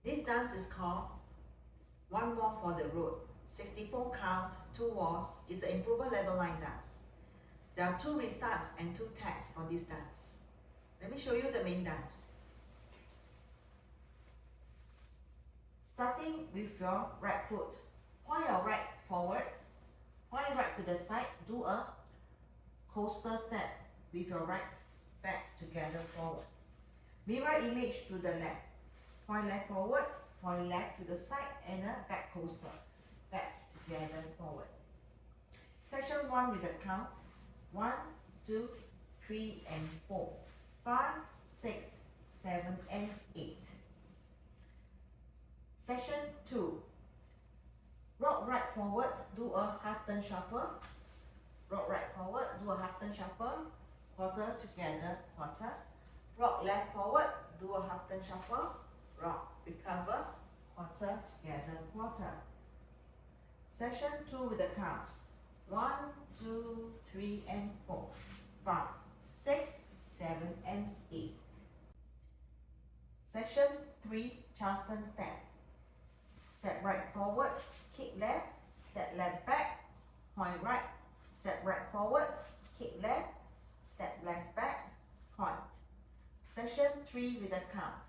This dance is called One More for the Road. 64 count, 2 walls. It's an improver level line dance. There are 2 restarts and 2 tags for this dance. Let me show you the main dance. Starting with your right foot. Point your right forward. Point right to the side. Do a coaster step with your right back together forward. Mirror image to the left. Point left forward. Point left to the side and a back coaster. Back together forward. Section 1 with the count. 1, 2, 3 and 4. 5, 6, 7 and 8. Section 2. Rock right forward, do a half turn shuffle. Rock right forward, do a half turn shuffle. Quarter together, quarter. Rock left forward, do a half turn shuffle. Rock, recover, quarter together, quarter. Section 2 with the count. 1, 2, 3 and 4. 5, 6, 7 and 8. Section 3, Charleston step. Step right forward, kick left, step left back, point right, step right forward, kick left, step left back, point. Section 3 with a count.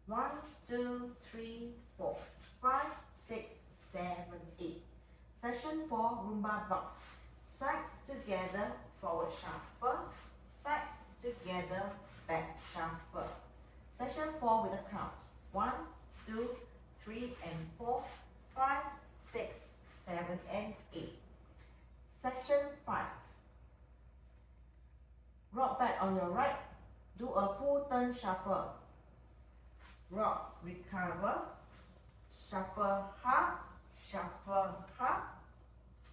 1, 2, 3, 4, 5, 6, 7, 8. Section 4, Rumba box. Side together, forward shuffle, side together, back shuffle. Section 4 with a count. 1, 2, 3 and 4, 5, 6, 7 and 8. Section 5. Rock back on your right. Do a full turn shuffle. Rock, recover, shuffle half,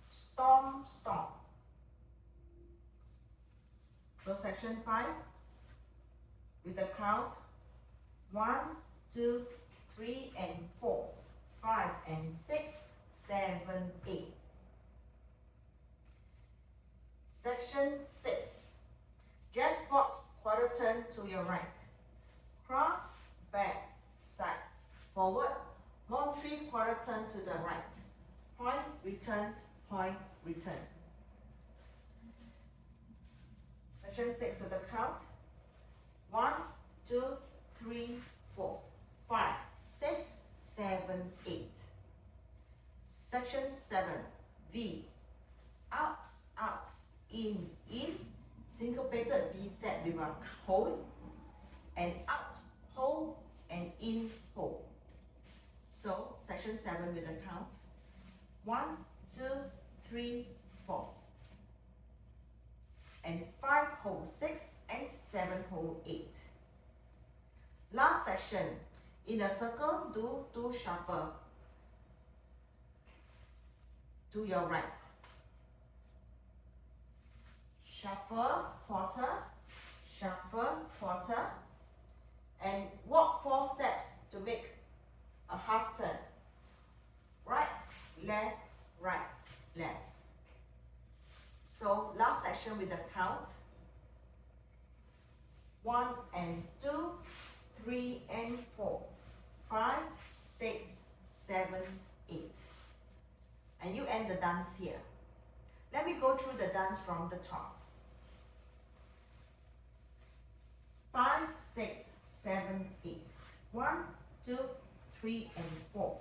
stomp, stomp. So section 5 with the count 1, 2, 3 and 4, 5 and 6, 7, 8. Section 6. Jazz box quarter turn to your right. Cross, back, side, forward. Long 3 quarter turn to the right. Point, return, point, return. Section 6 with the count. 1, 2, 3, 4, 5, 6, 7, 8. Section 7, V. Out, out, in, syncopated V step with a hold, and out, hold, and in, hold. So, section 7 with a count. 1, 2, 3, 4. And 5, hold 6, and 7, hold 8. Last section. In a circle, do 2 shuffle to your right. Shuffle, quarter, and walk 4 steps to make a half turn. Right, left, left. So last section with the count. 1 and 2, 3 and 4, 5, 6, 7, 8. And you end the dance here. Let me go through the dance from the top. 5, 6, 7, 8. 1, 2, 3 and 4,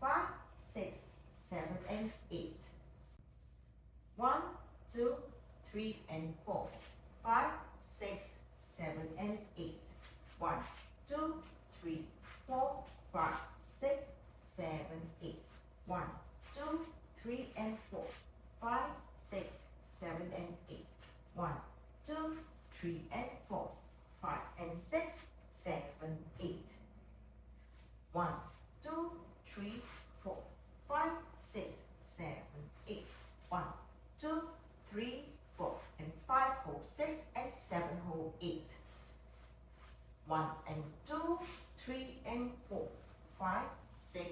5, 6, 7 and 8. 1, 2, 3 and 4, 5, 6, 7 and 8. 1, 2, 3, 4, 5, 6, 7, 8. 1, 2, 3 and 4, 5, 6, 7 and 8. 1, 2, 3 and 4, 5 and 6, 7, 8. 1, 2, 3, 4, 5, 6, 7, 8. 1, 2, 3, 4 and 5, hold 6 and 7, hold 8. 1 and 2, 3 and 4, 5, 6,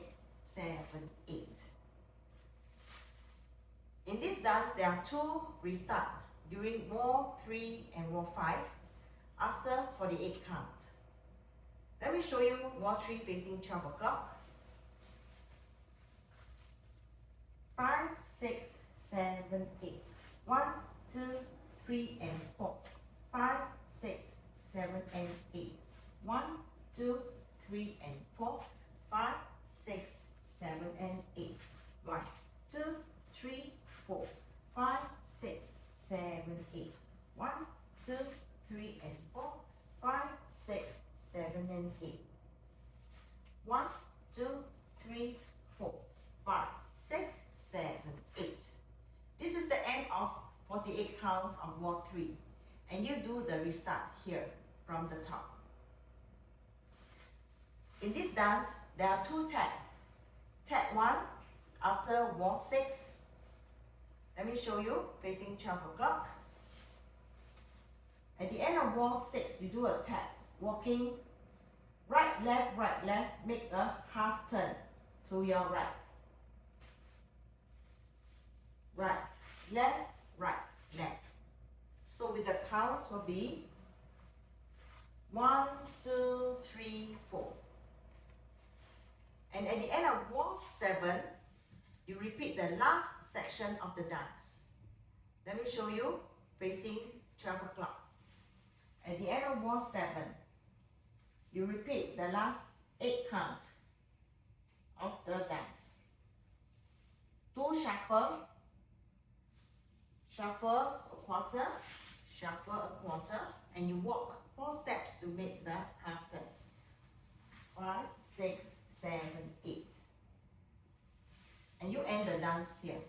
7, 8. In this dance, there are 2 restart during wall 3 and wall 5 after 48 count. Let me show you wall 3 facing 12 o'clock. 5, 6, 7, 8. 1, 2, 3, and 4. 5, 6, 7, and 8. 1, 2, 3, and 4. 5, 6, 7, and 8. 1, 2, 3, 4. 5, 6, 7, 8. 1, 2, 3, and 4. 5, 6, 7, and 8. 1, 2, 3, 4. 5, 6, 7, 8. This is the end of 48 count of wall 3. And you do the restart here from the top. In this dance, there are 2 tags. Tag 1 after wall 6. Let me show you facing 12 o'clock. At the end of wall 6, you do a tag, walking right, left, make a half turn to your right. Right, left, left. So with the count will be 1, 2, 3, 4. And at the end of wall 7, you repeat the last section of the dance. Let me show you facing 12 o'clock. At the end of wall 7, you repeat the last 8 count of the dance. 2 shuffle, shuffle a quarter, shuffle a quarter, and you walk 4 steps to make the half turn. 5, 6, 7, 8. And you end the dance here.